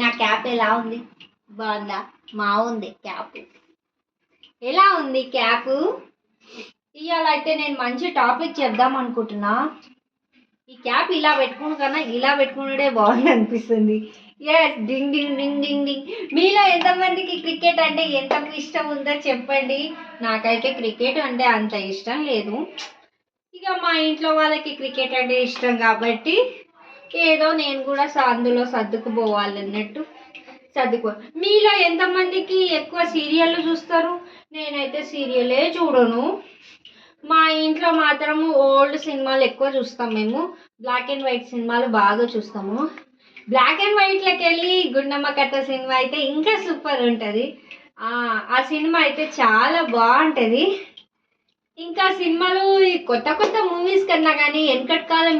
నా క్యాప్ ఎలా ఉంది? బాగుందా? బాగుంది క్యాప్. ఎలా ఉంది క్యాప్? ఇవాళ అయితే నేను మంచి టాపిక్ చెప్దాం అనుకుంటున్నా. ఈ క్యాప్ ఇలా పెట్టుకున్న కన్నా ఇలా పెట్టుకున్నదే బాగుంది అనిపిస్తుంది. ఎస్, డింగ్ డింగ్ డింగ్ డింగ్ డింగ్. మీలో ఎంతమందికి క్రికెట్ అంటే ఎంత ఇష్టం ఉందో చెప్పండి. నాకైతే క్రికెట్ అంటే అంత ఇష్టం లేదు. ఇక మా ఇంట్లో వాళ్ళకి క్రికెట్ అంటే ఇష్టం కాబట్టి ఏదో నేను కూడా అందులో సర్దుకుపోవాలన్నట్టు సర్దుకో. మీలో ఎంతమందికి ఎక్కువ సీరియళ్ళు చూస్తారు? నేనైతే సీరియలే చూడను. మా ఇంట్లో మాత్రము ఓల్డ్ సినిమాలు ఎక్కువ చూస్తాం. మేము బ్లాక్ అండ్ వైట్ సినిమాలు బాగా చూస్తాము. బ్లాక్ అండ్ వైట్లోకి వెళ్ళి గుండమ్మ కథ సినిమా అయితే ఇంకా సూపర్ ఉంటుంది. ఆ సినిమా అయితే చాలా బాగుంటుంది. ఇంకా సినిమాలు కొత్త కొత్త మూవీస్ కన్నా కానీ వెనకటి కాలం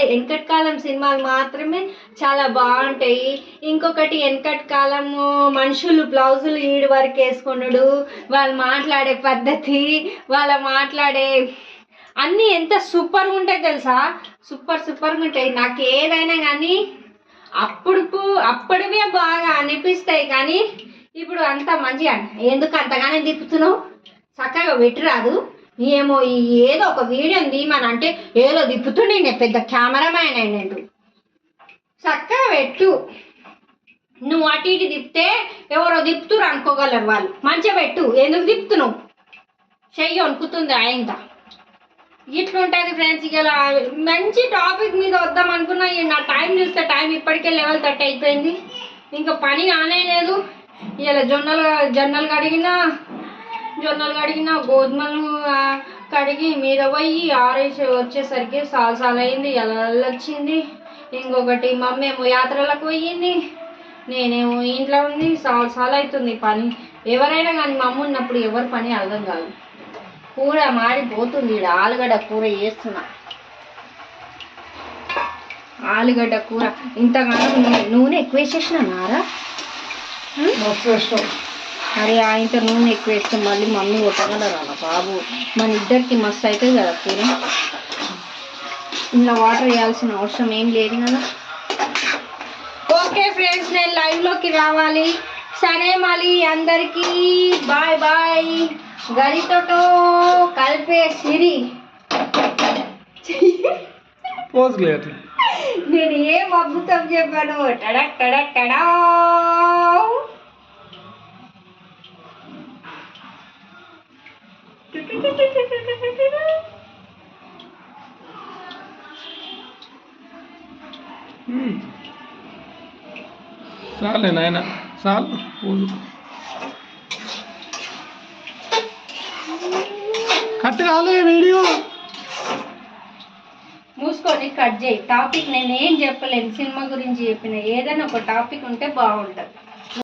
వెనకటి కాలం సినిమాలు మాత్రమే చాలా బాగుంటాయి. ఇంకొకటి వెనకటి కాలము మనుషులు బ్లౌజులు ఈడు వరకు వేసుకున్నాడు, వాళ్ళు మాట్లాడే పద్ధతి, వాళ్ళ మాట్లాడే అన్నీ ఎంత సూపర్గా ఉంటాయి తెలుసా. సూపర్గా ఉంటాయి. నాకు ఏదైనా కానీ అప్పటివే బాగా అనిపిస్తాయి. కానీ ఇప్పుడు అంత మంచిగా ఎందుకు అంతగానే తిప్పుతున్నావు? చక్కగా పెట్టిరాదు. ఏమో ఏదో ఒక వీడియోని తీయమని అంటే ఏదో తిప్పుతుండే. నేను పెద్ద కెమెరామ్యాన్ అయినట్టు. చక్కగా పెట్టు. నువ్వు అటు ఇటు తిప్పితే ఎవరో తిప్పుతురు అనుకోగలరు వాళ్ళు. మంచిగా పెట్టు. ఎందుకు తిప్పుతున్నావు? చెయ్యి వణుకుతుంది ఆయన. ఇట్లుంటుంది ఫ్రెండ్స్. ఇలా మంచి టాపిక్ మీద వద్దాం అనుకున్నా. నా టైం చూస్తే టైం ఇప్పటికే లెవెల్ 30 అయిపోయింది. ఇంకా పని కానే లేదు. ఇలా జొన్నలు కడిగిన గోధుమలు కడిగి మీద పోయి ఆరేసి వచ్చేసరికి సాలు అయింది. ఎలా వచ్చింది. ఇంకొకటి మమ్మీ ఏమో యాత్రలకు పోయింది, నేనేమో ఇంట్లో ఉంది. సాలు అవుతుంది పని. ఎవరైనా కానీ మా అమ్మ ఉన్నప్పుడు ఎవరి పని అర్థం కాదు. కూర మాడిపోతుంది. ఇక్కడ ఆలుగడ్డ కూర చేస్తున్నా. ఆలుగడ్డ కూర ఇంతగానో నూనె ఎక్కువ వేసేసిన నారా. అరే ఇంత నూనె ఎక్కువ వేస్తే మళ్ళీ మమ్మీ కొట్టగలరా బాబు? మన ఇద్దరికి మస్తు అవుతుంది కదా కూర. ఇలా వాటర్ వేయాల్సిన అవసరం ఏం లేదు కదా. ఓకే ఫ్రెండ్స్, నేను లైవ్లోకి రావాలి. సరే మళ్ళీ అందరికీ బాయ్ బాయ్. గరితోటో కలిపే సిరి. నేను ఏం అద్భుతం చెప్పాను. టడక్ టడక్ టడా. చాలే నాయన చాలు. కట్ కాలే వీడియో. మూసుకొని కట్ చేయి. టాపిక్ నేను ఏం చెప్పలేదు. సినిమా గురించి చెప్పిన. ఏదైనా ఒక టాపిక్ ఉంటే బాగుంటుంది.